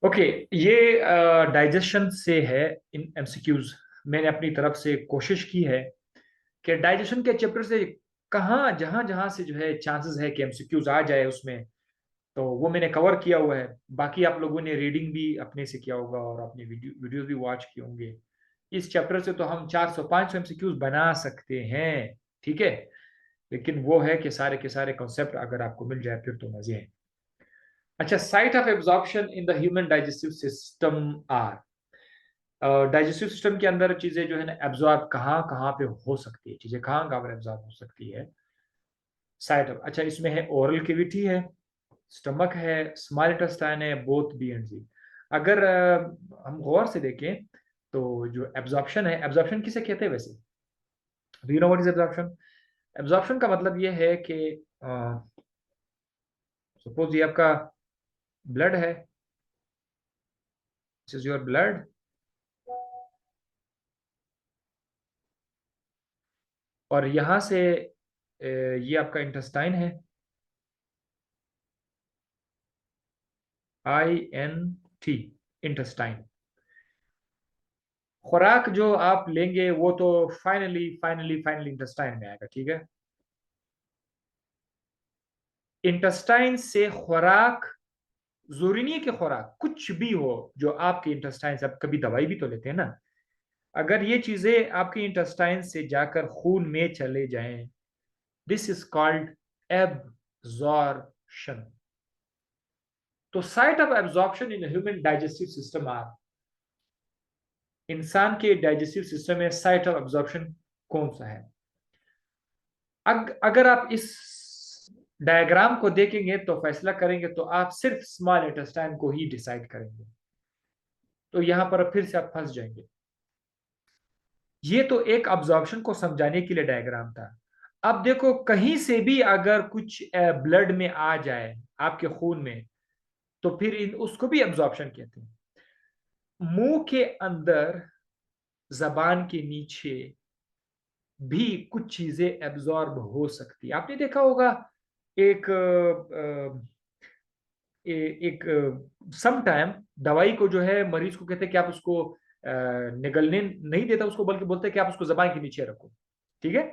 Okay, ये digestion से है। इन एमसीक्यूज मैंने अपनी तरफ से कोशिश की है कि डाइजेशन के चैप्टर से कहाँ जहां जहां से जो है चांसेस है कि एमसीक्यूज आ जाए उसमें, तो वो मैंने कवर किया हुआ है। बाकी आप लोगों ने रीडिंग भी अपने से किया होगा और अपने वीडियोस भी वॉच किए होंगे। इस चैप्टर से तो हम 400-500 एमसीक्यूज बना सकते हैं, ठीक है। लेकिन वो है कि सारे के सारे कॉन्सेप्ट अगर आपको मिल जाए फिर तो मजे हैं। अच्छा, site of absorption in the human digestive system are, digestive system के अंदर चीजें जो है ना एब्जॉर्ब कहाँ कहाँ पे हो सकती है, चीजें कहाँ कहाँ पर एब्जॉर्ब हो सकती है। साइट ऑफ, अच्छा इसमें है ओरल कैविटी है, स्टमक है, स्मॉल इंटेस्टाइन है, बोथ बी एंड सी। अगर हम गौर से देखें तो जो एब्जॉर्प्शन है, एब्जॉर्प्शन किसे कहते हैं वैसे? Do you know what is absorption? Absorption का मतलब ये है कि सपोज ये आपका ब्लड है, दिस इज योर ब्लड, और यहां से ये आपका इंटेस्टाइन है, INT, इंटेस्टाइन। खुराक जो आप लेंगे वो तो फाइनली फाइनली फाइनली इंटेस्टाइन में आएगा, ठीक है। इंटेस्टाइन से खुराक, जरूरी नहीं है कि खुराक कुछ भी हो जो आपके इंटेस्टाइन से, आप कभी दवाई भी तो लेते हैं ना, अगर ये चीजें आपके इंटेस्टाइन से जाकर खून में चले जाएं, दिस इज कॉल्ड एब्जॉर्प्शन। तो site of absorption in human digestive system are, इंसान के डाइजेस्टिव सिस्टम में साइट ऑफ एब्जॉर्प्शन कौन सा है? अगर आप इस डायग्राम को देखेंगे तो फैसला करेंगे तो आप सिर्फ स्मॉल इंटेस्टाइन को ही डिसाइड करेंगे, तो यहां पर फिर से आप फंस जाएंगे। ये तो एक अब्जॉर्प्शन को समझाने के लिए डायग्राम था। अब देखो कहीं से भी अगर कुछ ब्लड में आ जाए, आपके खून में, तो फिर उसको भी अब्जॉर्प्शन कहते हैं। मुंह के अंदर, जबान के नीचे भी कुछ चीजें एब्जॉर्ब हो सकती है। आपने देखा होगा एक एक सम टाइम दवाई को जो है मरीज को कहते हैं कि आप उसको निगलने नहीं देता उसको, बल्कि बोलते हैं कि आप उसको जबान के नीचे रखो, ठीक है।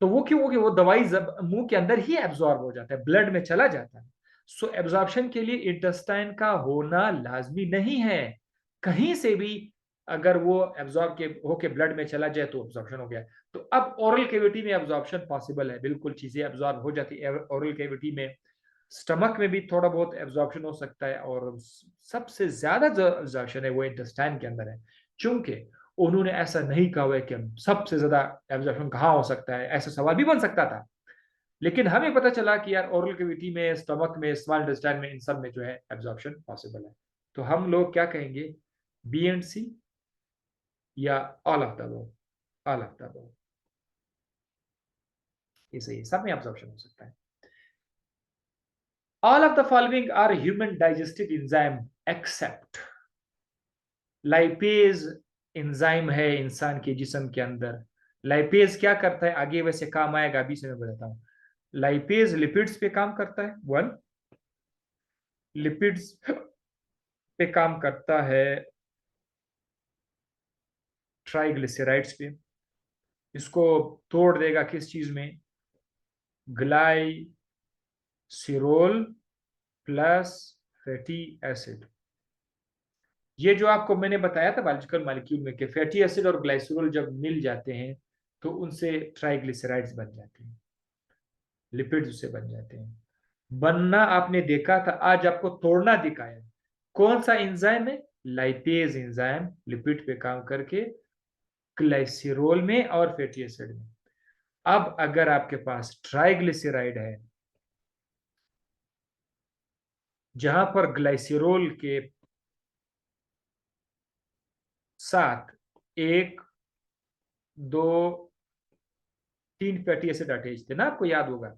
तो वो क्यों? कि वो दवाई मुंह के अंदर ही एब्जॉर्ब हो जाता है, ब्लड में चला जाता है। सो एब्जॉर्प्शन के लिए इंटेस्टाइन का होना लाजमी नहीं है। कहीं से भी अगर वो एब्जॉर्ब के होके ब्लड में चला जाए तो एब्जॉर्प्शन हो गया। तो अब ओरल कैविटी में एब्जॉर्प्शन पॉसिबल है, बिल्कुल चीजें एब्जॉर्ब हो जाती है ओरल कैविटी में। स्टमक में भी थोड़ा बहुत एब्जॉर्प्शन हो सकता है, और सबसे ज्यादा जो एब्जॉर्प्शन है वो इंटेस्टाइन के अंदर है। चूंकि उन्होंने ऐसा नहीं कहा है कि सबसे ज्यादा एब्जॉर्प्शन कहाँ हो सकता है, ऐसा सवाल भी बन सकता था, लेकिन हमें पता चला कि यार ओरल कैविटी में, स्टमक में, स्मॉल इंटेस्टाइन में, इन सब में जो है एब्जॉर्प्शन पॉसिबल है। तो हम लोग क्या कहेंगे, बी एंड सी, या all of the above? All of the above, ये सही है, सब में एब्जॉर्प्शन हो सकता है। All of the following are human digestive enzyme except lipase. Enzyme है इंसान के जिस्म के अंदर। लाइपेज क्या करता है, आगे वैसे काम आएगा, अभी से मैं बताता हूँ। लाइपेज लिपिड्स पे काम करता है, वन, लिपिड्स पे काम करता है, ट्राइग्लिसराइड्स पे। इसको तोड़ देगा किस चीज में, ग्लाइसिरोल प्लस फैटी एसिड। ये जो आपको मैंने बताया था बायोलॉजिकल मॉलिक्यूल में कि फैटी एसिड और ग्लाइसरोल जब मिल जाते हैं तो उनसे ट्राइग्लिसराइड्स बन जाते हैं, लिपिड्स उससे बन जाते हैं। बनना आपने देखा था, आज आपको तोड़ना दिखाया। कौन सा एंजाइम है? लाइपेज एंजाइम, लिपिड पे काम करके ग्लाइसिरोल में और फैटी एसिड में। अब अगर आपके पास ट्राइग्लिसराइड है जहां पर ग्लाइसिरोल के साथ एक, दो, तीन फैटी एसिड अटैच थे ना, आपको याद होगा।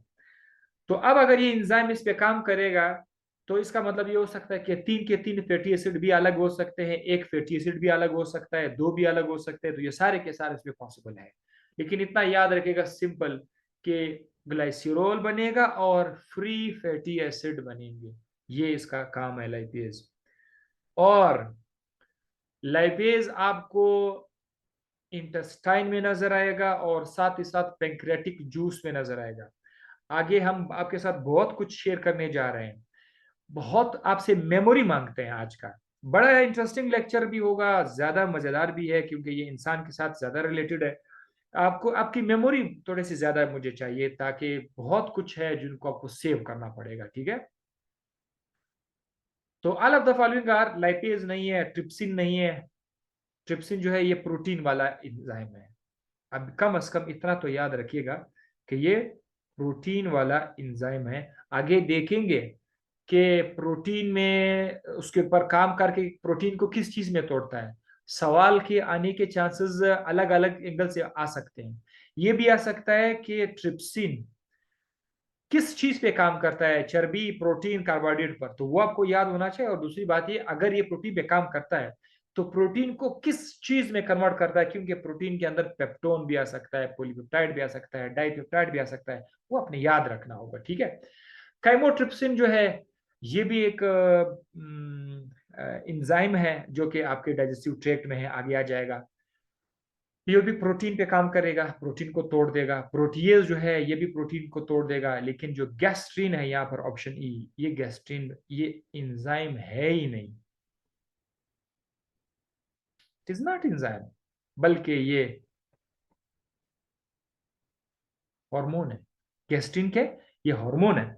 तो अब अगर ये एंजाइम इस पे काम करेगा तो इसका मतलब ये हो सकता है कि तीन के तीन फैटी एसिड भी अलग हो सकते हैं, एक फैटी एसिड भी अलग हो सकता है, दो भी अलग हो सकते हैं। तो ये सारे के सारे इसमें पॉसिबल है। लेकिन इतना याद रखेगा सिंपल, कि ग्लाइसिरोल बनेगा और फ्री फैटी एसिड बनेंगे, ये इसका काम है लाइपेज। और लाइपेज आपको इंटेस्टाइन में नजर आएगा और साथ ही साथ पेंक्रियाटिक जूस में नजर आएगा। आगे हम आपके साथ बहुत कुछ शेयर करने जा रहे हैं, बहुत आपसे मेमोरी मांगते हैं आज का। बड़ा इंटरेस्टिंग लेक्चर भी होगा, ज्यादा मजेदार भी है क्योंकि ये इंसान के साथ ज्यादा रिलेटेड है। आपको आपकी मेमोरी थोड़ी सी ज्यादा मुझे चाहिए, ताकि बहुत कुछ है जिनको आपको सेव करना पड़ेगा, ठीक है। तो all of the following are, lipase नहीं है, ट्रिप्सिन नहीं है। ट्रिप्सिन जो है ये प्रोटीन वाला एंजाइम है। अब कम से कम इतना तो याद रखिएगा कि ये प्रोटीन वाला एंजाइम है। आगे देखेंगे कि प्रोटीन में उसके ऊपर काम करके प्रोटीन को किस चीज में तोड़ता है। सवाल के आने के चांसेस अलग अलग एंगल से आ सकते हैं। ये भी आ सकता है कि ट्रिप्सिन किस चीज पे काम करता है, चर्बी, प्रोटीन, कार्बोहाइड्रेट पर, तो वो आपको याद होना चाहिए। और दूसरी बात ये, अगर ये प्रोटीन पे काम करता है तो प्रोटीन को किस चीज में कन्वर्ट करता है, क्योंकि प्रोटीन के अंदर पेप्टोन भी आ सकता है, पॉलीपेप्टाइड भी आ सकता है, डाइपेप्टाइड भी आ सकता है, वो अपने याद रखना होगा, ठीक है। काइमोट्रिप्सिन जो है ये भी एक इंजाइम है जो कि आपके डाइजेस्टिव ट्रैक्ट में है, आगे आ जाएगा। ये भी प्रोटीन पे काम करेगा, प्रोटीन को तोड़ देगा। प्रोटीएज जो है ये भी प्रोटीन को तोड़ देगा। लेकिन जो गैस्ट्रीन है यहाँ पर, ऑप्शन ई, ये गैस्ट्रीन ये इंजाइम है ही नहीं, इट इज नॉट इंजाइम, बल्कि ये हार्मोन है। गैस्ट्रीन के ये हार्मोन है।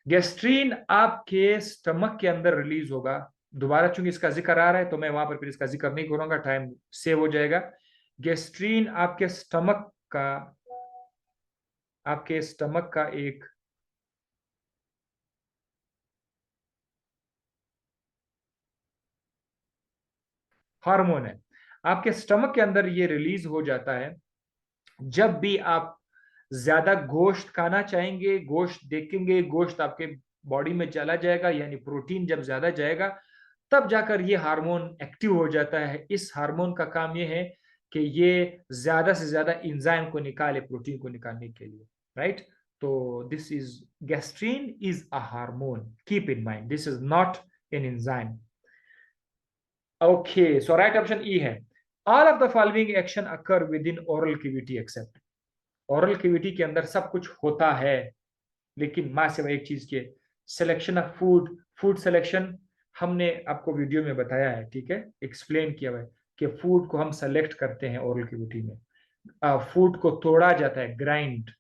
गैस्ट्रीन आपके स्टमक के अंदर रिलीज होगा। दोबारा चूंकि इसका जिक्र आ रहा है तो मैं वहां पर फिर इसका जिक्र नहीं करूंगा, टाइम सेव हो जाएगा। गैस्ट्रीन आपके स्टमक का एक हार्मोन है। आपके स्टमक के अंदर ये रिलीज हो जाता है जब भी आप ज्यादा गोश्त खाना चाहेंगे, गोश्त देखेंगे, गोश्त आपके बॉडी में चला जाएगा, यानी प्रोटीन जब ज्यादा जाएगा तब जाकर ये हार्मोन एक्टिव हो जाता है। इस हार्मोन का काम ये है कि ये ज्यादा से ज्यादा इंजाइम को निकाले प्रोटीन को निकालने के लिए, राइट। तो this is, gastrin is a hormone, keep in mind, this is not an enzyme. Okay, so right option E है, all of the following action occur within oral cavity except. Oral cavity के अंदर सब कुछ होता है, लेकिन मां सिवाय एक चीज के, selection of food. Food selection हमने आपको वीडियो में बताया है, ठीक है, एक्सप्लेन किया हुआ है कि फूड को हम सेलेक्ट करते हैं ओरल कैविटी में। फूड को तोड़ा जाता है, grind.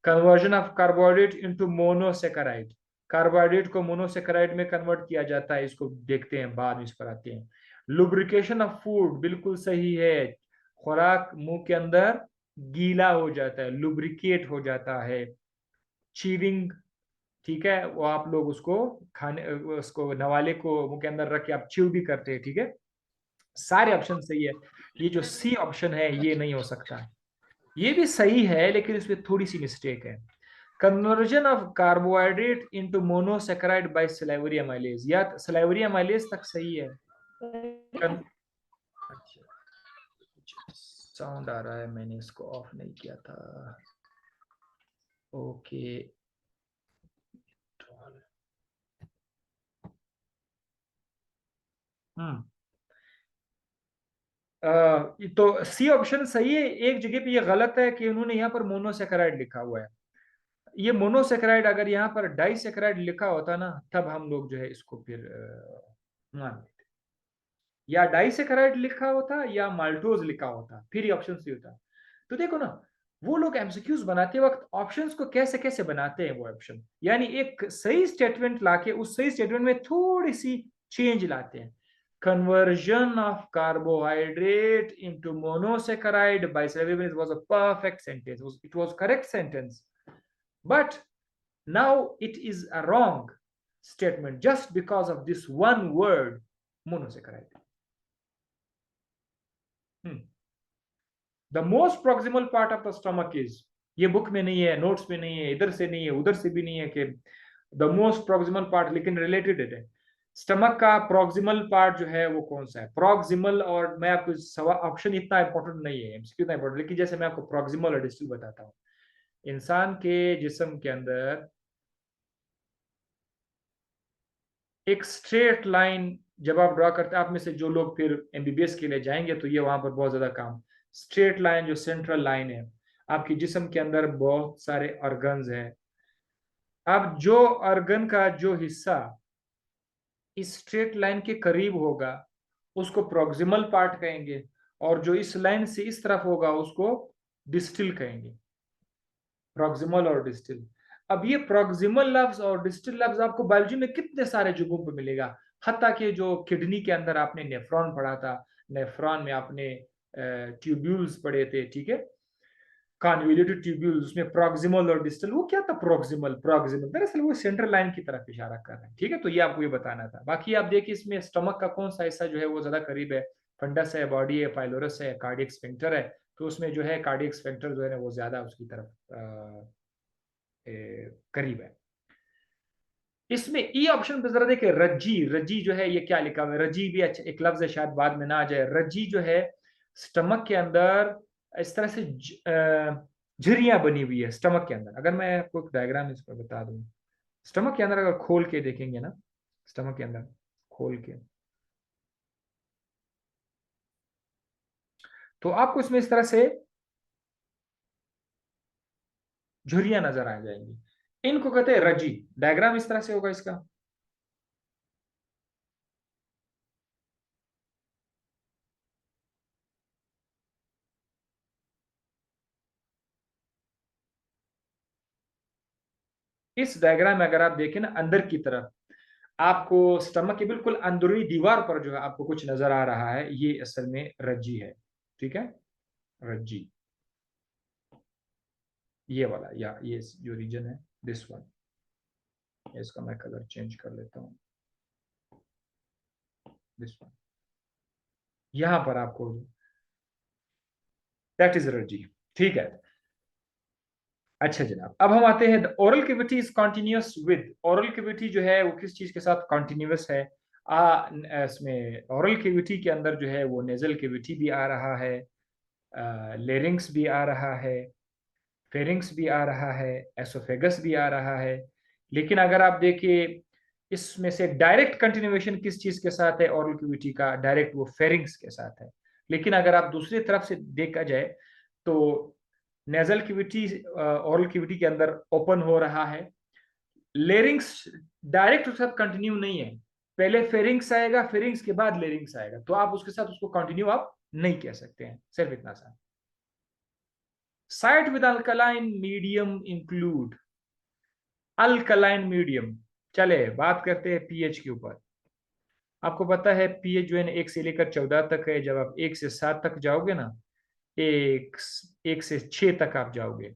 Conversion of carbohydrate into monosaccharide, carbohydrate को मोनोसेकेराइड में कन्वर्ट किया जाता है, इसको देखते हैं बाद में, इस पर आते हैं। लुब्रिकेशन ऑफ फूड, बिल्कुल सही है, खुराक मुंह के अंदर गीला हो जाता है, लुब्रिकेट हो जाता है। चीविंग, ठीक है, वो आप लोग उसको खाने, उसको नवाले को मुंह के अंदर रख के आप च्यू भी करते हैं, ठीक है। सारे ऑप्शन सही है। ये जो सी ऑप्शन है ये नहीं हो सकता। ये भी सही है लेकिन इसमें थोड़ी सी मिस्टेक है। Conversion of carbohydrate into monosaccharide by salivary amylase, या सलाइवरी अमाइलेज तक सही है। कन... अच्छा, साउंड आ रहा है, मैंने इसको ऑफ नहीं किया था। ओके, हम्म तो सी ऑप्शन सही है। एक जगह पे ये गलत है कि उन्होंने यहाँ पर मोनोसेकेराइड लिखा हुआ है। ये मोनोसेकेराइड, अगर यहाँ पर डाइसेकेराइड लिखा होता ना, तब हम लोग जो है इसको फिर मान लेते। या डाइसेकेराइड लिखा होता या माल्टोज लिखा होता, फिर ये ऑप्शन सी होता। तो देखो ना, वो लोग एमसीक्यूज बनाते वक्त ऑप्शंस को कैसे कैसे बनाते हैं। वो ऑप्शन यानी एक सही स्टेटमेंट लाके उस सही स्टेटमेंट में थोड़ी सी चेंज लाते हैं। Conversion of carbohydrate into monosaccharide by Sullivan was a perfect sentence. It was correct sentence. But now it is a wrong statement just because of this one word, monosaccharide. The most proximal part of the stomach is, ये book में नहीं है, notes में नहीं है, इधर से नहीं है, उधर से भी नहीं है कि द मोस्ट प्रोक्सिमल पार्ट, लेकिन रिलेटेड है। स्टमक का प्रोक्सिमल पार्ट जो है वो कौन सा है, प्रोक्सिमल। और मैं आपको सवाल, ऑप्शन इतना इंपॉर्टेंट नहीं है, एमसीक्यू इतना इंपॉर्टेंट, लेकिन जैसे मैं आपको प्रोक्सिमल और डिस्टल बताता हूँ। इंसान के जिस्म के अंदर एक स्ट्रेट लाइन जब आप ड्रॉ करते हैं, आप में से जो लोग फिर एमबीबीएस के लिए जाएंगे तो ये वहां पर बहुत ज्यादा काम, स्ट्रेट लाइन जो सेंट्रल लाइन है, आपकी जिस्म के अंदर बहुत सारे ऑर्गन्स हैं। अब जो ऑर्गन का जो हिस्सा इस स्ट्रेट लाइन के करीब होगा उसको प्रॉक्सिमल पार्ट कहेंगे, और जो इस लाइन से इस तरफ होगा उसको डिस्टल कहेंगे। प्रॉक्सिमल और डिस्टल। अब ये प्रॉक्सिमल लफ्ज और डिस्टल लफ्ज आपको बायोलॉजी में कितने सारे जगहों पर मिलेगा। हत्ता कि जो किडनी के अंदर आपने नेफ्रॉन पढ़ा था, नेफ्रॉन में आपने ट्यूब्यूल्स पढ़े थे, ठीक है, कन्वोल्यूटेड ट्यूब्यूल्स, उसमें प्रॉक्सिमल और डिस्टल, वो क्या था, प्रॉक्सिमल प्रॉक्सिमल दरअसल वो सेंट्रल लाइन की तरफ इशारा कर रहे हैं, ठीक है। तो ये आपको ये बताना था। बाकी आप देखिए इसमें स्टमक का कौन सा हिस्सा जो है वो ज्यादा करीब है, फंडस है, बॉडी है, पाइलोरस है, कार्डियक स्फिंक्टर है। तो उसमें जो है कार्डियक स्फिंक्टर जो है ना वो ज्यादा उसकी तरफ करीब है। इसमें ई ऑप्शन पे जरा देखिए, रज्जी, रज्जी जो है ये क्या लिखा हुआ है, रज्जी भी अच्छा एक लफ्ज है, शायद बाद में ना आ जाए। रज्जी जो है स्टमक के अंदर इस तरह से झुर्रियां बनी हुई है स्टमक के अंदर। अगर मैं आपको एक डायग्राम इस पर बता दूं, स्टमक के अंदर अगर खोल के देखेंगे ना, स्टमक के अंदर खोल के, तो आपको इसमें इस तरह से झुर्रियां नजर आ जाएंगी। इनको कहते हैं रज्जी। डायग्राम इस तरह से होगा इसका। इस डायग्राम में अगर आप देखें ना अंदर की तरफ, आपको स्टमक के बिल्कुल अंदरूनी दीवार पर जो है आपको कुछ नजर आ रहा है, ये असल में रज्जी है, ठीक है, रज्जी, ये वाला, या ये जो रीजन है, दिस वन। इसका मैं कलर चेंज कर लेता हूँ, दिस वन, यहां पर आपको, दैट इज रज्जी, ठीक है। अच्छा जनाब, अब हम आते हैं oral cavity is continuous with, oral cavity जो है वो किस चीज के साथ कॉन्टिन्यूस है। इसमें ओरल कैविटी के अंदर जो है वो नेजल कैविटी भी आ रहा है, लेरिंग्स भी आ रहा है, फेरिंग्स भी आ रहा है, एसोफेगस भी आ रहा है। लेकिन अगर आप देखिए इसमें से डायरेक्ट कंटिन्यूएशन किस चीज के साथ है ओरल कैविटी का, डायरेक्ट वो फेरिंग्स के साथ है। लेकिन अगर आप दूसरी तरफ से देखा जाए तो नेजल कैविटी ओरल कैविटी के अंदर ओपन हो रहा है, लेरिंग्स डायरेक्ट उसके साथ कंटिन्यू नहीं है, पहले फेरिंग्स आएगा, फेरिंग्स के बाद लेरिंग्स आएगा, तो आप उसके साथ उसको कंटिन्यू आप नहीं कह सकते हैं, सिर्फ इतना सा। Site with alkaline medium include, alkaline medium. चले बात करते हैं पीएच के ऊपर। आपको पता है पीएच जो है ना 1 से लेकर 14 तक है। जब आप 1 से 7 तक जाओगे ना, एक 1 से 6 तक आप जाओगे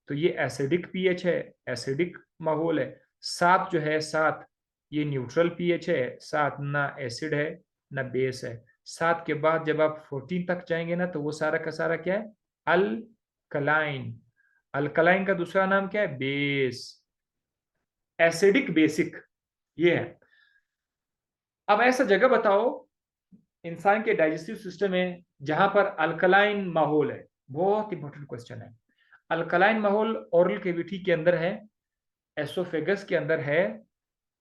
तो ये एसिडिक पीएच है, एसिडिक माहौल है। 7 जो है, 7 ये न्यूट्रल पीएच है, 7 ना एसिड है ना बेस है। 7 के बाद जब आप 14 तक जाएंगे ना तो वो सारा का सारा क्या है, अल्कलाइन। अल्कलाइन का दूसरा नाम क्या है, बेस, एसिडिक बेसिक, ये है। अब ऐसा जगह बताओ इंसान के डाइजेस्टिव सिस्टम में जहां पर अल्कलाइन माहौल है। बहुत इंपॉर्टेंट क्वेश्चन है। अल्कलाइन माहौल ओरल कैविटी के अंदर है, एसोफेगस के अंदर है,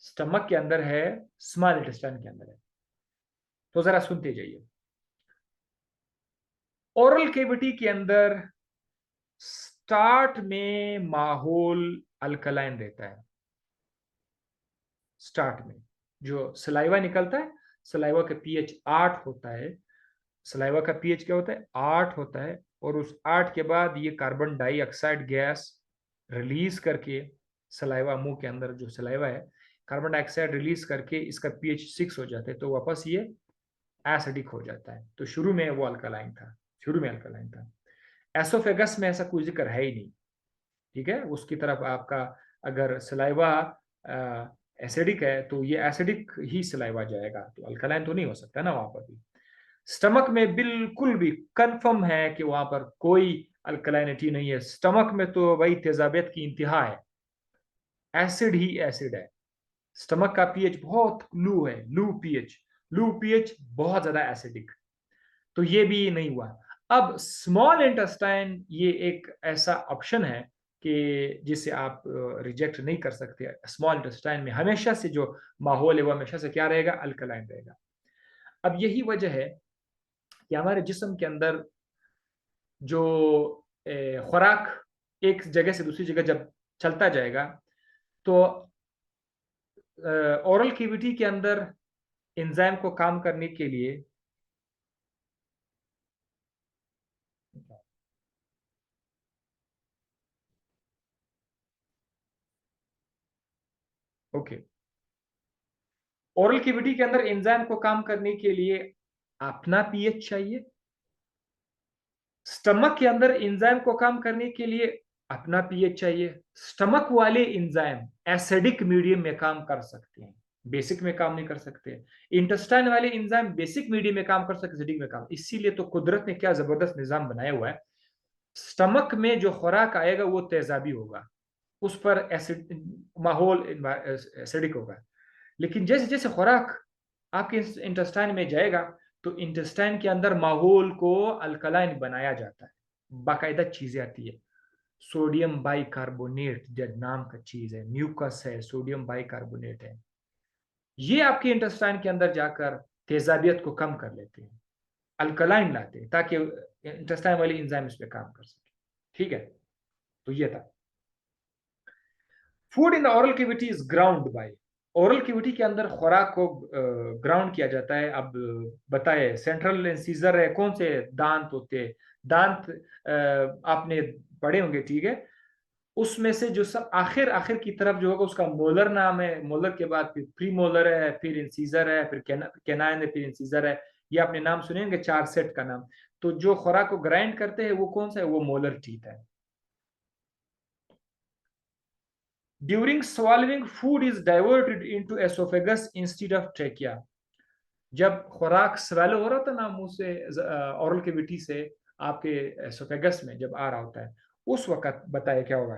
स्टमक के अंदर है, स्मॉल इंटेस्टाइन के अंदर है। तो जरा सुनते जाइए। ओरल कैविटी के अंदर स्टार्ट में माहौल अल्कलाइन रहता है। स्टार्ट में जो सलाइवा निकलता है, सलाइवा का पीएच 8 होता है। सलाइवा का पीएच क्या होता है, 8 होता है। और उस 8 के बाद ये कार्बन डाइऑक्साइड गैस रिलीज करके, सलाइवा मुंह के अंदर जो सलाइवा है, कार्बन डाइऑक्साइड रिलीज करके इसका पीएच 6 हो जाता है, तो वापस ये एसिडिक हो जाता है। तो शुरू में वो अल्कलाइन था, शुरू में अल्कलाइन था। एसोफेगस में ऐसा कोई जिक्र है ही नहीं, ठीक है। उसकी तरफ आपका अगर सलाइवा एसिडिक है तो ये एसिडिक ही सलाइवा जाएगा, तो अल्कलाइन तो नहीं हो सकता ना वहां पर भी। स्टमक में बिल्कुल भी कंफर्म है कि वहां पर कोई अल्कलाइनिटी नहीं है। स्टमक में तो भाई तेजाबियत की इंतहा है, एसिड ही एसिड है। स्टमक का पीएच बहुत लू है, लू पीएच, लू पीएच बहुत ज्यादा एसिडिक। तो ये भी नहीं हुआ। अब स्मॉल इंटेस्टाइन ये एक ऐसा ऑप्शन है कि जिसे आप रिजेक्ट नहीं कर सकते। स्मॉल इंटेस्टाइन में हमेशा से जो माहौल है वो हमेशा से क्या रहेगा, अल्कलाइन रहेगा। अब यही वजह है कि हमारे जिस्म के अंदर जो खुराक एक जगह से दूसरी जगह जब चलता जाएगा, तो ओरल कैविटी के अंदर एंजाइम को काम करने के लिए ओके, ओरल कैविटी के अंदर एंजाइम को काम करने के लिए अपना पीएच चाहिए। स्टमक के अंदर एंजाइम को काम करने के लिए अपना पीएच चाहिए। स्टमक वाले एंजाइम एसिडिक मीडियम में काम कर सकते हैं, बेसिक में काम नहीं कर सकते। इंटेस्टाइन वाले एंजाइम बेसिक मीडियम में काम कर सकते, एसिडिक में काम। इसीलिए तो कुदरत ने क्या जबरदस्त निजाम बनाया हुआ है, स्टमक में जो खुराक आएगा वो तेजाबी होगा, उस पर एसिड माहौल एसिडिक होगा। लेकिन जैसे जैसे खुराक आपके इंटेस्टाइन में जाएगा, तो इंटेस्टाइन के अंदर माहौल को अल्कलाइन बनाया जाता है, बाकायदा चीजें आती है। सोडियम बाइकार्बोनेट जो नाम का चीज है, म्यूकस है, सोडियम बाइकार्बोनेट है, ये आपके इंटेस्टाइन के अंदर जाकर तेजाबियत को कम कर लेते हैं, अल्कलाइन लाते हैं, ताकि इंटेस्टाइन वाली एंजाइम इस पे काम कर सके। ठीक है, तो ये था। Food in the oral cavity is ground by, oral cavity के अंदर खुराक को ग्राउंड किया जाता है। अब बताए, सेंट्रल इंसीजर है, कौन से दांत होते हैं, दांत आपने पढ़े होंगे, ठीक है। उसमें से जो सब आखिर आखिर की तरफ जो होगा उसका मोलर नाम है, मोलर के बाद फिर प्री मोलर है, फिर इंसीजर है, फिर कैनाइन है, फिर इंसीजर है। ये आपने नाम सुने होंगे, चार सेट का नाम। तो जो खुराक को ग्राइंड करते हैं वो कौन सा है, वो मोलर टीथ है। During swallowing food is diverted into esophagus instead of trachea, जब खुराक स्वेलो हो रहा था ना मुंह से, ओरल कैविटी से आपके एसोफेगस में जब आ रहा होता है, उस वक्त बताया क्या होगा,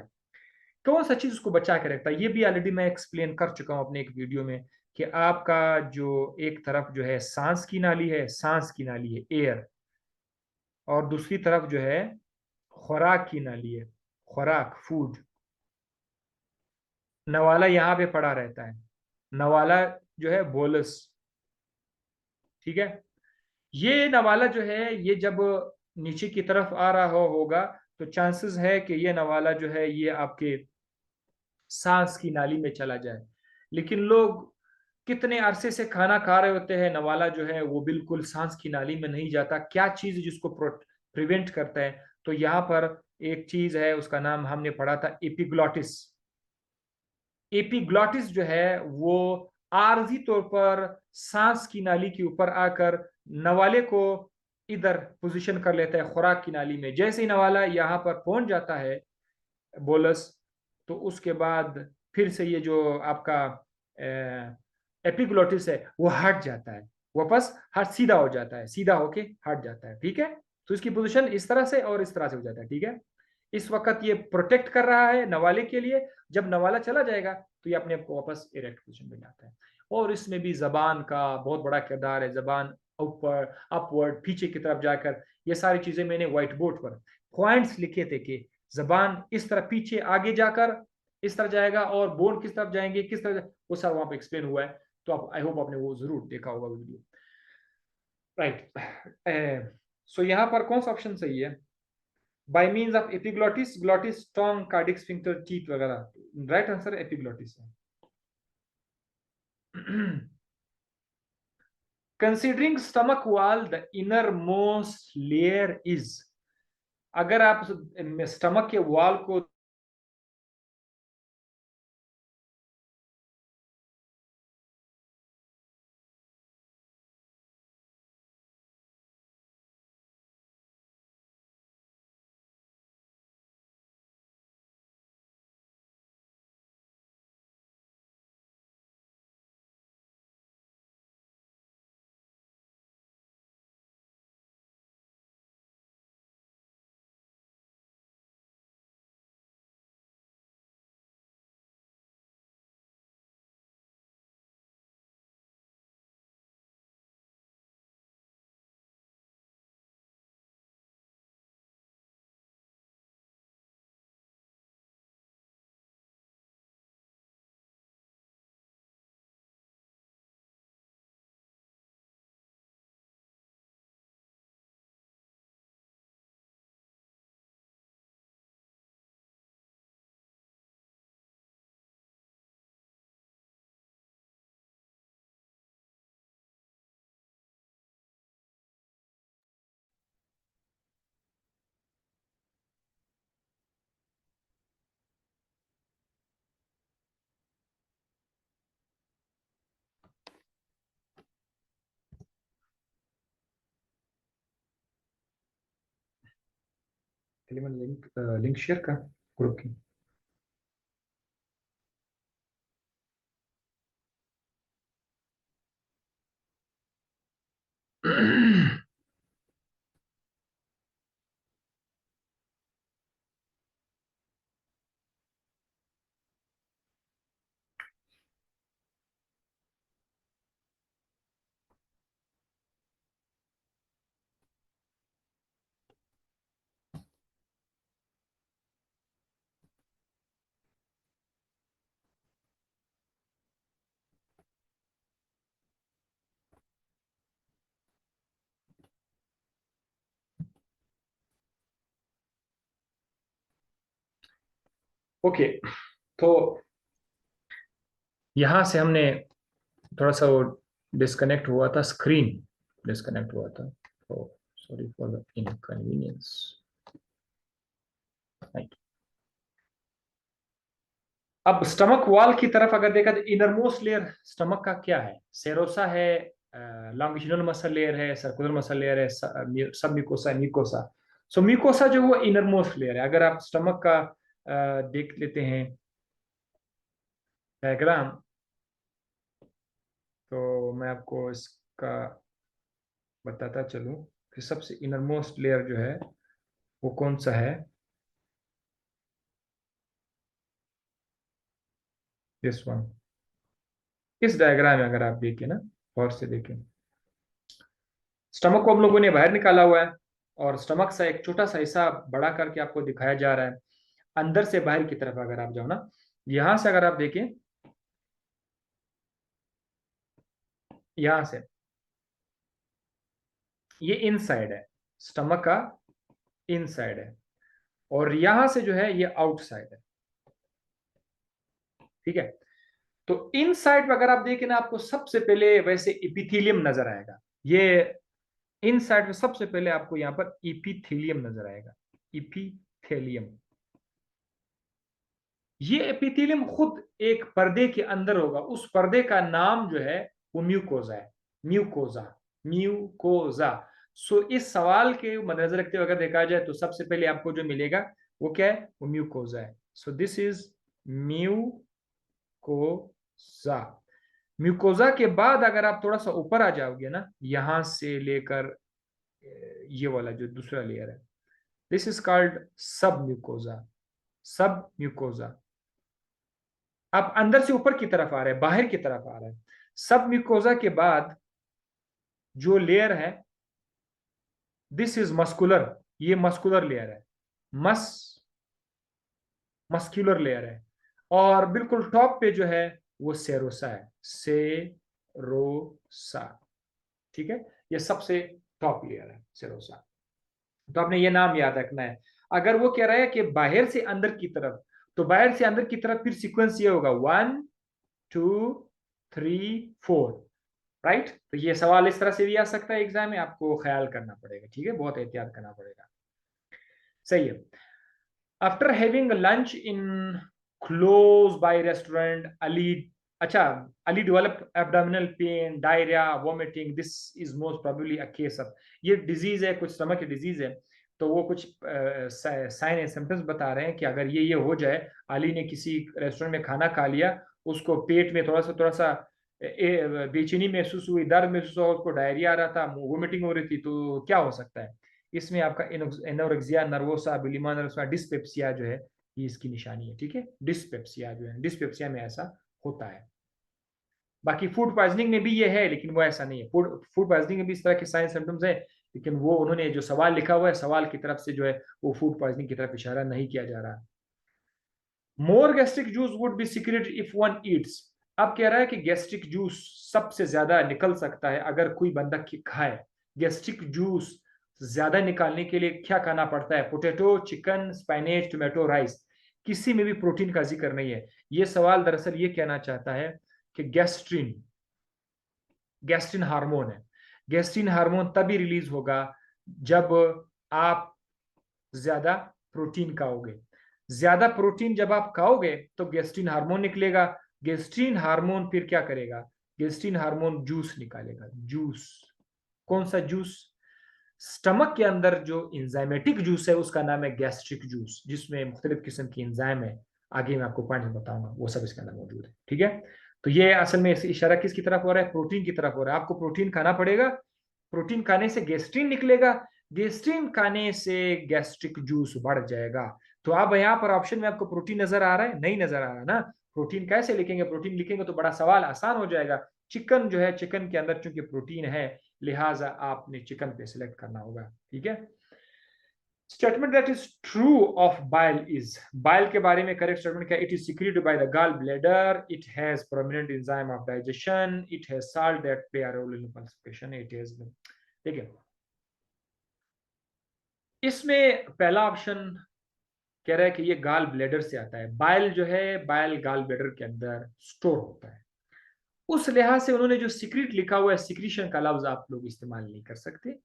कौन सा चीज उसको बचा के रखता है। ये भी ऑलरेडी मैं एक्सप्लेन कर चुका हूं अपने एक वीडियो में, कि आपका जो एक तरफ जो है सांस की नाली है, सांस की नाली है एयर, और दूसरी तरफ जो है खुराक की नाली है, खुराक फूड। नवाला यहाँ पे पड़ा रहता है, नवाला जो है बोलस, ठीक है। ये नवाला जो है, ये जब नीचे की तरफ आ रहा होगा, तो चांसेस है कि ये नवाला जो है ये आपके सांस की नाली में चला जाए। लेकिन लोग कितने अरसे से खाना खा रहे होते हैं, नवाला जो है वो बिल्कुल सांस की नाली में नहीं जाता। क्या चीज जिसको प्रिवेंट करता है, तो यहाँ पर एक चीज है, उसका नाम हमने पढ़ा था एपिग्लॉटिस। एपिग्लॉटिस जो है वो आरजी तौर पर सांस की नाली के ऊपर आकर नवाले को इधर पोजीशन कर लेता है खुराक की नाली में। जैसे ही नवाला यहाँ पर पहुंच जाता है बोलस, तो उसके बाद फिर से ये जो आपका एपिग्लोटिस है वो हट जाता है, वापस हट सीधा हो जाता है, सीधा होके हट जाता है, ठीक है। तो इसकी पोजीशन इस तरह से और इस तरह से हो जाता है, ठीक है। इस वक्त ये प्रोटेक्ट कर रहा है नवाले के लिए। जब नवाला चला जाएगा तो ये अपने आप को वापस इरेक्ट पोजीशन में लाता है। और इसमें भी जबान का बहुत बड़ा किरदार है, जबान ऊपर अपवर्ड पीछे की तरफ जाकर, ये सारी चीजें मैंने व्हाइट बोर्ड पर पॉइंट्स लिखे थे कि जबान इस तरह पीछे आगे जाकर इस तरह जाएगा, और बोन किस तरफ जाएंगे, किस तरह, वो सब वहां पे एक्सप्लेन हुआ है। तो आप, आई होप आपने वो जरूर देखा होगा वीडियो, राइट। सो यहाँ पर कौन सा ऑप्शन सही है, by means of epiglottis, glottis, tongue, cardiac sphincter, teeth वगैरह। राइट आंसर एपिग्लोटिस है। Considering stomach wall the inner most layer is, अगर आप स्टमक के वॉल को चलिए मैंने लिंक शेयर कर ग्रुप की। ओके, तो यहां से हमने थोड़ा सा वो डिस्कनेक्ट हुआ था, स्क्रीन डिस्कनेक्ट हुआ था, तो सॉरी फॉर द इनकन्वीनियंस। अब स्टमक वॉल की तरफ अगर देखा तो इनरमोस्ट लेयर स्टमक का क्या है? सेरोसा है, लॉन्गिट्यूडिनल मसल लेयर है, सर्कुलर मसल लेयर है, सब म्यूकोसा, म्यूकोसा। सो म्यूकोसा जो वो इनरमोस्ट लेयर है। अगर आप स्टमक का देख लेते हैं डायग्राम, तो मैं आपको इसका बताता चलूं कि सबसे इनरमोस्ट लेयर जो है वो कौन सा है। This one. इस डायग्राम में अगर आप देखें ना, गौर से देखें, स्टमक को हम लोगों ने बाहर निकाला हुआ है और स्टमक सा एक छोटा सा हिस्सा बड़ा करके आपको दिखाया जा रहा है। अंदर से बाहर की तरफ अगर आप जाओ ना, यहां से अगर आप देखें, यहां से ये इनसाइड है, स्टमक का इनसाइड है, और यहां से जो है ये आउटसाइड है। ठीक है, तो इनसाइड में अगर आप देखें ना, आपको सबसे पहले वैसे इपिथेलियम नजर आएगा। ये इनसाइड में सबसे पहले आपको यहां पर इपिथेलियम नजर आएगा, इपिथेलियम। ये एपिथेलियम खुद एक पर्दे के अंदर होगा, उस पर्दे का नाम जो है वो म्यूकोजा है। Mucosa, mucosa. सो इस सवाल के मद्देनजर रखते हुए अगर देखा जाए तो सबसे पहले आपको जो मिलेगा वो क्या है? वो म्यूकोजा है। So this is mucosa. Mucosa के बाद अगर आप थोड़ा सा ऊपर आ जाओगे ना, यहां से लेकर ये वाला जो दूसरा लेयर है, दिस इज कॉल्ड सब म्यूकोजा। सब म्यूकोजा। आप अंदर से ऊपर की तरफ आ रहे हैं, बाहर की तरफ आ रहे हैं। सब म्यूकोजा के बाद जो लेयर है, दिस इज मस्कुलर। ये मस्कुलर लेयर है, मस मस्क्यूलर लेयर है। और बिल्कुल टॉप पे जो है वो सेरोसा है, सेरोसा। ठीक है, ये सबसे टॉप लेयर है सेरोसा। तो आपने ये नाम याद रखना है। अगर वो कह रहा है कि बाहर से अंदर की तरफ, तो बाहर से अंदर की तरफ फिर सीक्वेंस ये होगा 1 2 3 4। राइट, तो ये सवाल इस तरह से भी आ सकता है एग्जाम में, आपको ख्याल करना पड़ेगा। ठीक है, बहुत एहतियात करना पड़ेगा। सही है। After having lunch in close by restaurant, Ali, अच्छा, Ali develop abdominal pain, diarrhoea, vomiting. This is most probably a case of, ये डिजीज है, कुछ स्टमक की डिजीज है। तो वो कुछ साइन एंड सिम्टम्स बता रहे हैं कि अगर ये हो जाए, अली ने किसी रेस्टोरेंट में खाना खा लिया, उसको पेट में थोड़ा सा बेचैनी महसूस हुई, दर्द महसूस हुआ, उसको डायरिया आ रहा था, वोमिटिंग हो रही थी, तो क्या हो सकता है? इसमें आपका एनोरेक्सिया नर्वोसा, बुलिमा नर्वोसा, डिस्पेप्सिया जो है, ये इसकी निशानी है। ठीक है, डिस्पेप्सिया जो है, डिस्पेप्सिया में ऐसा होता है। बाकी फूड पॉइजनिंग में भी ये है, लेकिन वो ऐसा नहीं है। फूड फूड पॉइजनिंग में भी इस तरह के साइन सिम्टम्स है, लेकिन वो उन्होंने जो सवाल लिखा हुआ है, सवाल की तरफ से जो है वो फूड पॉइजनिंग की तरफ इशारा नहीं किया जा रहा। More gastric juice would be secrete if one eats. अब कह रहा है कि गैस्ट्रिक जूस सबसे ज्यादा निकल सकता है अगर कोई बंदा खाए। गैस्ट्रिक जूस ज्यादा निकालने के लिए क्या खाना पड़ता है? Potato, chicken, spinach, tomato, rice. किसी में भी प्रोटीन का जिक्र नहीं है। यह सवाल दरअसल ये कहना चाहता है कि गैस्ट्रिन, गैस्ट्रिन हार्मोन है। गैस्ट्रिन हार्मोन तभी रिलीज होगा जब आप ज्यादा प्रोटीन खाओगे। ज्यादा प्रोटीन जब आप खाओगे तो गैस्ट्रिन हार्मोन निकलेगा। गैस्ट्रिन हार्मोन फिर क्या करेगा? गैस्ट्रिन हार्मोन जूस निकालेगा। जूस, कौन सा जूस? स्टमक के अंदर जो इंजाइमेटिक जूस है उसका नाम है गैस्ट्रिक जूस, जिसमें मुख्तलिफ किस्म की इंजाइम है, आगे मैं आपको पॉइंट में बताऊंगा, वो सब इसके अंदर मौजूद है। ठीक है, तो ये असल में इशारा किसकी तरफ हो रहा है? प्रोटीन की तरफ हो रहा है। आपको प्रोटीन खाना पड़ेगा, प्रोटीन खाने से गैस्ट्रीन निकलेगा, गैस्ट्रीन खाने से गैस्ट्रिक जूस बढ़ जाएगा। तो आप यहाँ पर ऑप्शन में आपको प्रोटीन नजर आ रहा है? नहीं नजर आ रहा ना। प्रोटीन कैसे लिखेंगे? प्रोटीन लिखेंगे तो बड़ा सवाल आसान हो जाएगा। चिकन जो है, चिकन के अंदर चूंकि प्रोटीन है, लिहाजा आपने चिकन पे सिलेक्ट करना होगा। ठीक है, statement that is true of bile is, bile के बारे में करेक्ट स्टेटमेंट क्या? It is secreted by the gall bladder, it has prominent enzyme of digestion, it has salt that play a role in constipation, it has. देखिए, इसमें पहला option कह रहा है कि ये गाल ब्लैडर से आता है। बाइल जो है, बाइल गाल ब्लैडर के अंदर स्टोर होता है। उस लिहाज से उन्होंने जो सीक्रेट लिखा हुआ है, सिक्रीशन का लफ्ज आप लोग इस्तेमाल नहीं कर सकते,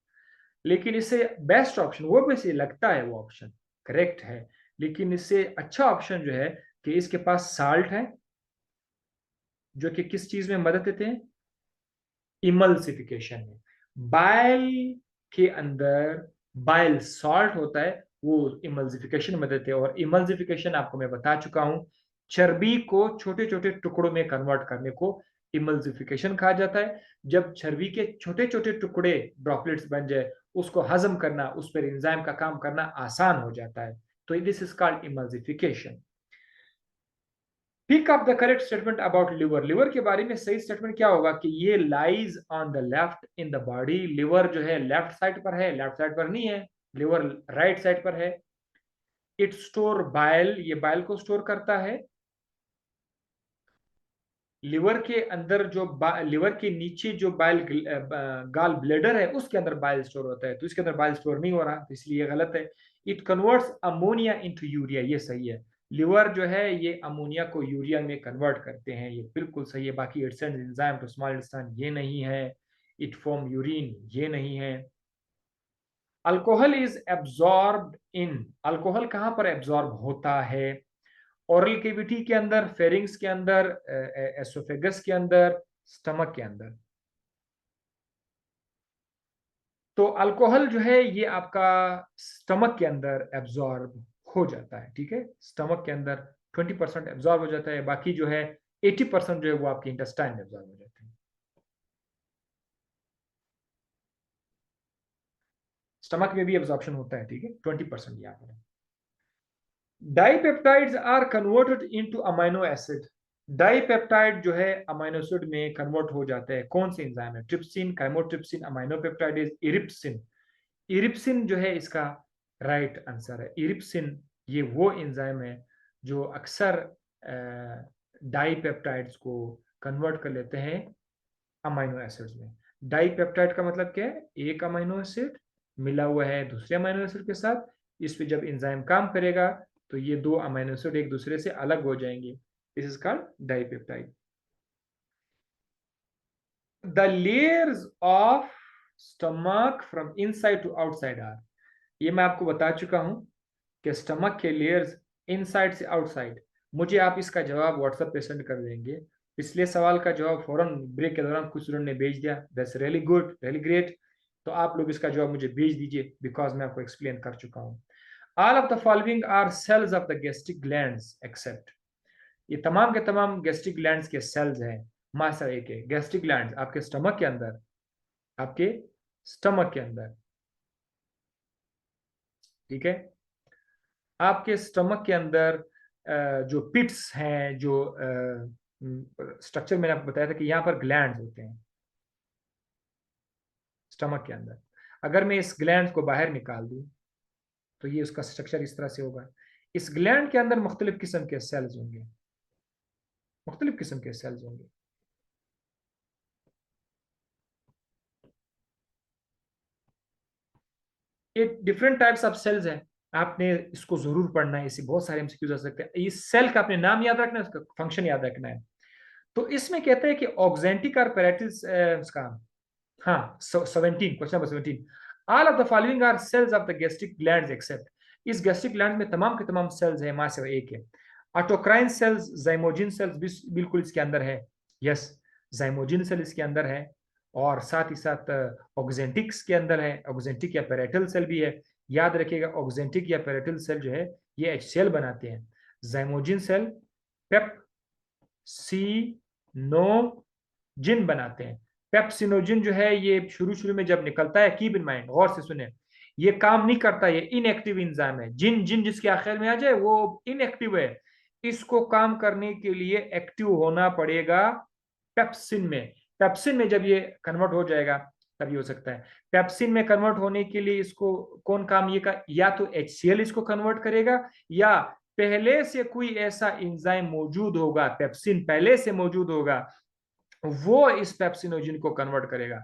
लेकिन इससे बेस्ट ऑप्शन, वो भी से लगता है वो ऑप्शन करेक्ट है, लेकिन इससे अच्छा ऑप्शन जो है कि इसके पास साल्ट है, जो कि किस चीज में मदद देते हैं? इमल्सिफिकेशन में। बाइल के अंदर बाइल सॉल्ट होता है, वो इमल्सिफिकेशन में देते हैं। और इमल्सिफिकेशन आपको मैं बता चुका हूं, चर्बी को छोटे छोटे टुकड़ों में कन्वर्ट करने को इमल्सिफिकेशन कहा जाता है। जब चर्बी के छोटे छोटे टुकड़े ड्रॉपलेट्स बन जाए, उसको हजम करना, उस पर एंजाइम का काम करना आसान हो जाता है। तो this is called emulsification. Pick up the correct statement about liver, liver के बारे में सही स्टेटमेंट क्या होगा कि ये lies on the left in the body, liver जो है लेफ्ट साइड पर है, लेफ्ट साइड पर नहीं है, लिवर राइट साइड पर है। इट स्टोर बाइल, ये बाइल को स्टोर करता है। लिवर के अंदर जो लिवर के नीचे जो बाइल गाल ब्लेडर है, उसके अंदर बाइल स्टोर होता है, तो इसके अंदर बाइल स्टोर नहीं हो रहा, तो इसलिए गलत है। It converts ammonia into urea, ये सही है। लिवर जो है ये अमोनिया को यूरिया में कन्वर्ट करते हैं, ये बिल्कुल सही है। बाकी it sends enzyme to small intestine, ये नहीं है। इट फॉर्म यूरिन, ये नहीं है। Alcohol is absorbed in, alcohol कहां पर एब्जॉर्ब होता है? ओरल केविटी के अंदर, फेरिंग्स के अंदर, एसोफेगस के अंदर, स्टमक के अंदर। तो अल्कोहल जो है ये आपका स्टमक के अंदर एब्जॉर्ब हो जाता है। ठीक है, स्टमक के अंदर 20% एब्जॉर्ब हो जाता है, बाकी जो है 80% जो है वो आपके इंटेस्टाइन में एब्जॉर्ब हो जाते हैं। स्टमक में भी एब्जॉर्प्शन होता है, ठीक है, 20% यहाँ पर। Dipeptides are converted into amino acid, dipeptide जो है अमाइनो एसिड में कन्वर्ट हो जाता है। कौन सी एंजाइम है? Trypsin, chymotrypsin, amino peptide is erepsin. Erepsin जो है इसका राइट आंसर है। इरिप्सिन ये वो एंजाइम है जो अक्सर डाइपेप्टाइड्स को कन्वर्ट कर लेते हैं अमाइनो एसिड्स में। डाइपेप्टाइड का मतलब क्या है? एक अमाइनो एसिड मिला हुआ है दूसरे अमाइनो एसिड के साथ, इस पे जब एंजाइम काम करेगा तो ये दो अमाइनो एसिड एक दूसरे से अलग हो जाएंगे। This is called dipeptide. The layers of stomach from inside to outside are, ये मैं आपको बता चुका हूं कि स्टमक के लेयर्स इनसाइड से आउटसाइड। मुझे आप इसका जवाब व्हाट्सएप पे सेंड कर देंगे। पिछले सवाल का जवाब फौरन ब्रेक के दौरान कुछ स्टूडेंट ने भेज दिया, that's really good, really great. तो आप लोग इसका जवाब मुझे भेज दीजिए, बिकॉज मैं आपको एक्सप्लेन कर चुका हूँ। All of the following are cells of the gastric glands except, ये तमाम के तमाम गैस्ट्रिक ग्लैंड्स के सेल्स हैं मासा एक है। गैस्ट्रिक ग्लैंड्स आपके स्टमक के अंदर, आपके स्टमक के अंदर, ठीक है, आपके स्टमक के अंदर जो पिट्स हैं, जो स्ट्रक्चर मैंने आपको बताया था कि यहाँ पर ग्लैंड्स होते हैं स्टमक के अंदर। अगर मैं इस ग्लैंड को बाहर निकाल दूं तो ये उसका स्ट्रक्चर इस तरह से होगा। इस ग्लैंड के अंदर मुख्तलिफ किस्म के सेल्स होंगे, मुख्तलिफ किस्म के सेल्स होंगे। ये डिफरेंट टाइप्स ऑफ सेल्स हैं, आपने इसको जरूर पढ़ना है, इसे बहुत सारे एमसीक्यूज आ सकते हैं। इस सेल का अपने नाम याद रखना है, उसका फंक्शन याद रखना है। तो इसमें कहते हैं कि ऑक्जेंटिक आर्पेराइटिस उसका, हाँ 17, question number 17, all of the following are cells of the gastric glands except, इस गैस्ट्रिक ग्लैंड में तमाम के तमाम सेल्स है, मां से एक है। ऑटोक्राइन सेल्स, जाइमोजिन सेल्स बिल्कुल इसके अंदर है, यस जाइमोजिन सेल इसके अंदर है। और साथ ही साथ ऑक्जेंटिक्स के अंदर है, ऑक्जेंटिक या पेराइटल सेल भी है। याद रखिएगा ऑक्जेंटिक या पेराइटल सेल जो है ये HCl बनाते हैं। जाइमोजिन सेल पेप्सिनोजिन बनाते हैं। पेप्सिनोजिन जो है ये शुरू शुरू में जब निकलता है, कीप इन माइंड, गौर से सुने, ये काम नहीं करता, ये इनएक्टिव एंजाइम है। जिन जिन जिसके आखिर में आ जाए वो इनएक्टिव है। इसको काम करने के लिए एक्टिव होना पड़ेगा पेप्सिन में। पेप्सिन में जब ये कन्वर्ट हो जाएगा तब ये हो सकता है। पेप्सिन में कन्वर्ट होने के लिए इसको कौन काम ये का, या तो HCl इसको कन्वर्ट करेगा, या पहले से कोई ऐसा एंजाइम मौजूद होगा, पेप्सिन पहले से मौजूद होगा, वो इस पेप्सिनोजिन को कन्वर्ट करेगा।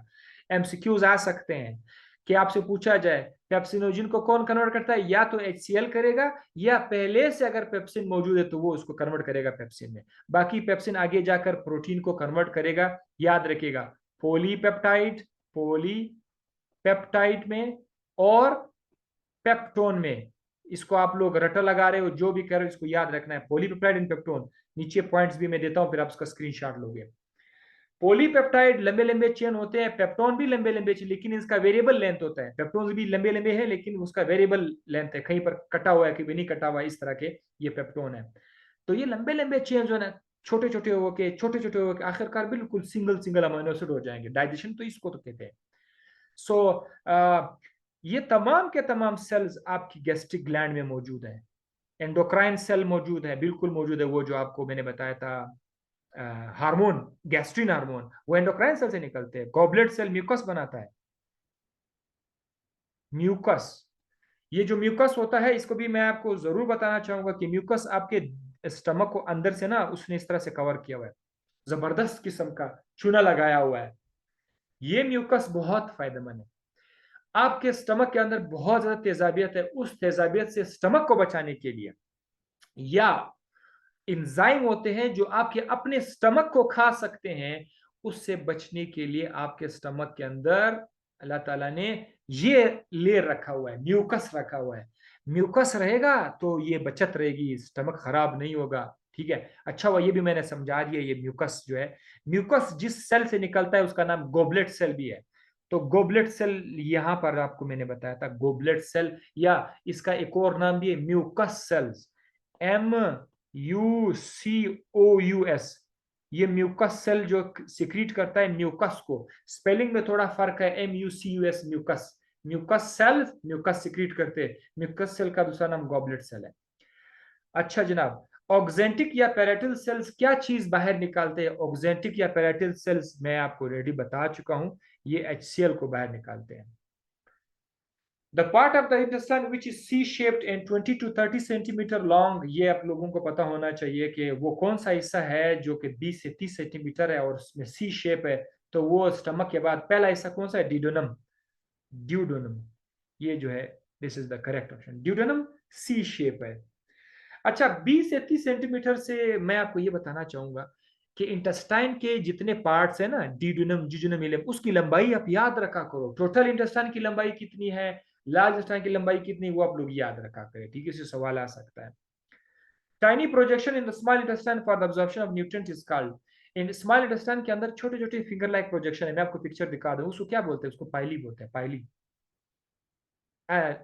MCQs आ सकते हैं कि आपसे पूछा जाए पेप्सिनोजिन को कौन कन्वर्ट करता है, या तो HCl करेगा, या पहले से अगर पेप्सिन मौजूद है तो वो उसको कन्वर्ट करेगा पेप्सिन में। बाकी पेप्सिन आगे जाकर प्रोटीन को कन्वर्ट करेगा। याद रखिएगा पॉलीपेप्टाइड में और पेप्टोन में। इसको आप लोग रटा लगा रहे हो, जो भी कर रहे हो इसको याद रखना है, पॉलीपेप्टाइड एंड पेप्टोन। नीचे पॉइंट्स भी मैं देता हूं, फिर आप उसका स्क्रीनशॉट लोगे। पॉलीपेप्टाइड लंबे लंबे चेन होते हैं, पेप्टोन भी लंबे लंबे, लेकिन इसका वेरिएबल लेंथ होता है। पेप्टोन भी लंबे लंबे हैं लेकिन उसका वेरिएबल लेंथ है, कहीं पर कटा हुआ है, कहीं नहीं कटा हुआ है, इस तरह के ये पेप्टोन है। तो ये लंबे लंबे चेन जो है ना, छोटे छोटे होके आखिरकार बिल्कुल सिंगल सिंगल अमीनो एसिड हो जाएंगे। डाइजेशन तो इसको तो कहते हैं। सो ये तमाम के तमाम सेल्स आपकी गैस्ट्रिक ग्लैंड में मौजूद है। एंडोक्राइन सेल मौजूद है, बिल्कुल मौजूद है, वो जो आपको मैंने बताया था हार्मोन, गैस्ट्रिन हार्मोन, वो एंडोक्राइन सेल से निकलते हैं। गॉबलेट सेल म्यूकस बनाता है। म्यूकस, ये जो म्यूकस होता है इसको भी मैं आपको जरूर बताना चाहूंगा कि म्यूकस आपके स्टमक को अंदर से ना उसने इस तरह से कवर किया हुआ है, जबरदस्त किस्म का चूना लगाया हुआ है। ये म्यूकस बहुत फायदेमंद है। आपके स्टमक के अंदर बहुत ज्यादा तेजाबियत है, उस तेजाबियत से स्टमक को बचाने के लिए, या इंजाइम होते हैं जो आपके अपने स्टमक को खा सकते हैं, उससे बचने के लिए आपके स्टमक के अंदर अल्लाह ताला ने ये लेयर रखा हुआ है, म्यूकस रखा हुआ है। म्यूकस रहेगा तो ये बचत रहेगी, स्टमक खराब नहीं होगा। ठीक है, अच्छा हुआ ये भी मैंने समझा दिया। ये म्यूकस जो है, म्यूकस जिस सेल से निकलता है उसका नाम गोबलेट सेल भी है। तो गोबलेट सेल यहां पर आपको मैंने बताया था, गोबलेट सेल, या इसका एक और नाम भी है म्यूकस सेल्स, MUCOUS। ये म्यूकस सेल जो सिक्रीट करता है म्यूकस को, स्पेलिंग में थोड़ा फर्क है, MUCUS mucus, mucus cell mucus secrete करते हैं। म्यूकस सेल का दूसरा नाम गॉबलेट सेल है। अच्छा जनाब, ऑक्जेंटिक या पेराइटल सेल्स क्या चीज बाहर निकालते हैं? ऑक्जेंटिक या पेराइटल सेल्स मैं आपको ऑलरेडी बता चुका हूं, ये HCl को बाहर निकालते हैं। The part of the intestine which is C-shaped and 20 to 30 centimetre long, ये आप लोगों को पता होना चाहिए कि वो कौन सा हिस्सा है जो कि 20 से 30 सेंटीमीटर है और उसमें C शेप है। तो वो स्टमक के बाद पहला हिस्सा कौन सा है? डिडोनम, ड्यूडोनम। ये जो है this is the correct option, duodenum C shape है। अच्छा, 20 से 30 सेंटीमीटर से मैं आपको ये बताना चाहूंगा कि इंटेस्टाइन के जितने पार्ट्स है ना, डिडोनम, जिजुनम, इलम, उसकी लंबाई आप याद रखा करो। टोटल इंटेस्टाइन की लंबाई कितनी है, लार्ज इंटेस्टाइन की लंबाई कितनी, वो आप लोग याद रखा करें। ठीक है, इससे सवाल आ सकता है। Tiny projection in the small intestine for the absorption of nutrient is called. In small intestine के अंदर छोटे छोटे फिंगर लाइक प्रोजेक्शन है, मैं आपको पिक्चर दिखा दूं, उसको क्या बोलते हैं? उसको पाइली बोलते हैं, pili,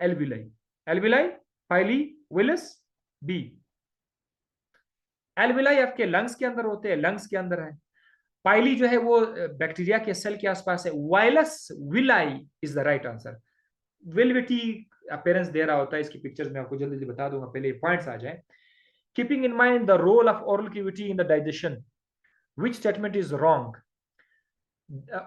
alveoli, alveoli, pili, villus, B. Alveoli आपके लंग्स के अंदर होते हैं, लंग्स के अंदर है। पाइली जो है वो बैक्टीरिया के सेल के आसपास है। Villus villi is the right answer. Velvety appearance दे रहा होता है, इसकी पिक्चर्स में आपको जल्दी जल्दी बता दूंगा, पहले पॉइंट्स आ जाए। Keeping in mind the role of oral cavity in the digestion, which statement is wrong?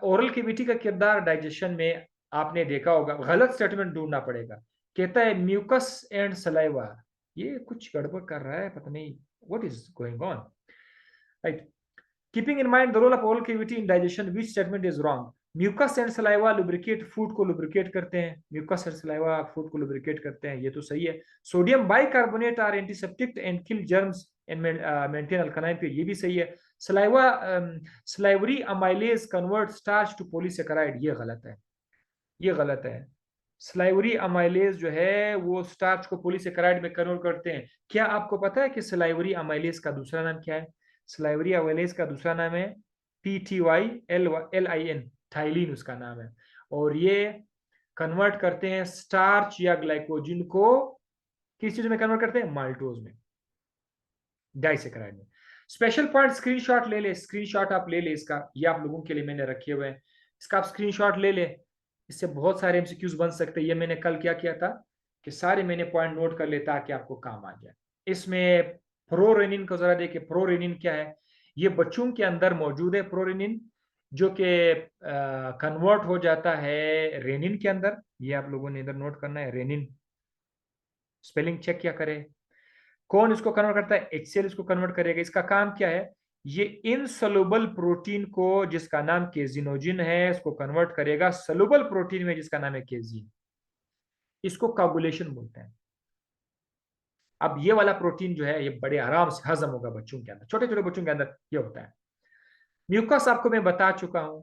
Oral cavity का किरदार डाइजेशन में आपने देखा होगा, गलत स्टेटमेंट ढूंढना पड़ेगा। कहता है म्यूकस एंड सलाइवा, ये कुछ गड़बड़ कर रहा है, पता नहीं what is going on, right. Keeping in mind the role of oral cavity in digestion, which statement is wrong? Mucus and saliva lubricate, food को लुब्रिकेट करते हैं, म्यूकस एंड सलाइवा फूड को लुब्रिकेट करते हैं, ये तो सही है। Sodium bicarbonate are antiseptic and kill germs and maintain alkaline pH, ये भी सही है। Saliva, salivary amylase convert starch to polysaccharide, ये गलत है, ये गलत है। सलाइवरी अमाइलेज जो है वो स्टार्च को पॉलीसेकेराइड में कन्वर्ट करते हैं। क्या आपको पता है कि सलाइवरी अमाइलेज का दूसरा नाम क्या है? सलाइवरी अमाइलेज का दूसरा नाम है PTYLIN, थाइलिन उसका नाम है, और ये कन्वर्ट करते हैं स्टार्च या ग्लाइकोजन को किस चीज में कन्वर्ट करते हैं, माल्टोज में, डाइसेक्राइड में। स्पेशल पॉइंट स्क्रीनशॉट ले ले, स्क्रीनशॉट आप ले ले इसका, ये आप लोगों के लिए मैंने रखे हुए हैं, इसका आप स्क्रीनशॉट ले ले, इससे बहुत सारे एमसीक्यूज बन सकते हैं। ये मैंने कल क्या किया था कि सारे मैंने पॉइंट नोट कर लेता ताकि आपको काम आ जाए। इसमें प्रोरेनिन को जरा देखिए, प्रोरेनिन क्या है, ये बच्चों के अंदर मौजूद है प्रोरेनिन, जो कि कन्वर्ट हो जाता है रेनिन के अंदर। ये आप लोगों ने इधर नोट करना है, रेनिन स्पेलिंग चेक क्या करें। कौन इसको कन्वर्ट करता है, एचसीएल इसको कन्वर्ट करेगा। इसका काम क्या है, ये इनसोल्युबल प्रोटीन को जिसका नाम केजिनोजिन है इसको कन्वर्ट करेगा सोल्युबल प्रोटीन में जिसका नाम है केजीन, इसको कोगुलेशन बोलते हैं। अब ये वाला प्रोटीन जो है ये बड़े आराम से हजम होगा बच्चों के अंदर, छोटे छोटे बच्चों के अंदर ये होता है। म्यूकस आपको मैं बता चुका हूं,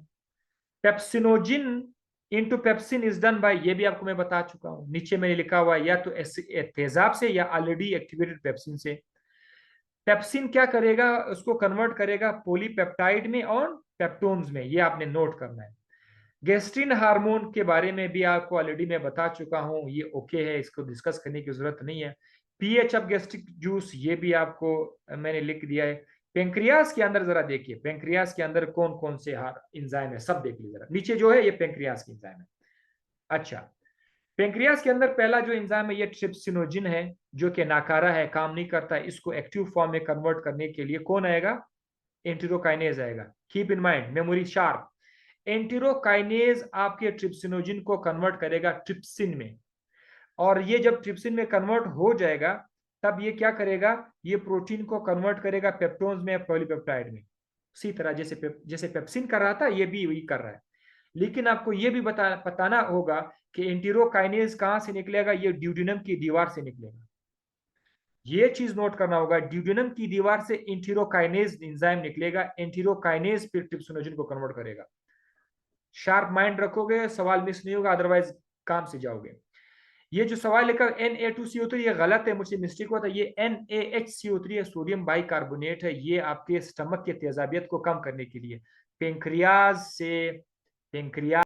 pepsinogen into pepsin is done by, ये भी आपको मैं बता चुका हूं, नीचे मैंने लिखा हुआ है या तो तेजाब से या ऑलरेडी एक्टिवेटेड पेप्सिन से। पेप्सिन क्या करेगा, उसको कन्वर्ट करेगा पॉलीपेप्टाइड में और पेप्टोन्स में, ये आपने नोट करना है। गैस्ट्रिन हार्मोन के बारे में भी आपको ऑलरेडी मैं बता चुका हूं, ये ओके है, इसको डिस्कस करने की जरूरत नहीं है। पीएच ऑफ गैस्ट्रिक जूस ये भी आपको मैंने लिख दिया है। पेंक्रियास के अंदर जरा देखिए, पेंक्रियास के अंदर कौन कौन से इंजाइम है सब देख लीजिए जरा, नीचे जो है ये पेंक्रियास की इंजाइम है। अच्छा, पेंक्रियास के अंदर पहला जो एंजाइम है ये ट्रिप्सिनोजिन है, जो कि नाकारा है, काम नहीं करता। इसको एक्टिव फॉर्म में कन्वर्ट करने के लिए कौन आएगा, एंटीरोकाइनेज आएगा। Keep in mind, memory sharp, enterokinase आपके ट्रिप्सिनोजिन को कन्वर्ट करेगा ट्रिप्सिन में, और ये जब ट्रिप्सिन में कन्वर्ट हो जाएगा तब ये क्या करेगा, ये प्रोटीन को कन्वर्ट करेगा पेप्टोन्स में, पॉलीपेप्टाइड में। उसी तरह जैसे पेप्सिन कर रहा था ये भी वही कर रहा है। लेकिन आपको ये भी बताना होगा कि एंटीरोकाइनेज कहां से निकलेगा, ये ड्यूडेनम की दीवार से निकलेगा। ये चीज नोट करना होगा, ड्यूडेनम की दीवार से एंटीरोकाइनेज एंजाइम निकलेगा, एंटीरोकाइनेज फिर ट्रिप्सिनोजिन को कन्वर्ट करेगा। शार्प माइंड रखोगे सवाल मिस नहीं होगा, अदरवाइज काम से जाओगे। ये जो सवाल लेकर Na2CO3 ये गलत है, मुझसे मिस्टेक हुआ था, ये NaHCO3 है, सोडियम बाइकार्बोनेट है, ये आपके स्टमक के तेजाबियत को कम करने के लिए पेंक्रियाज से पेंक्रियाज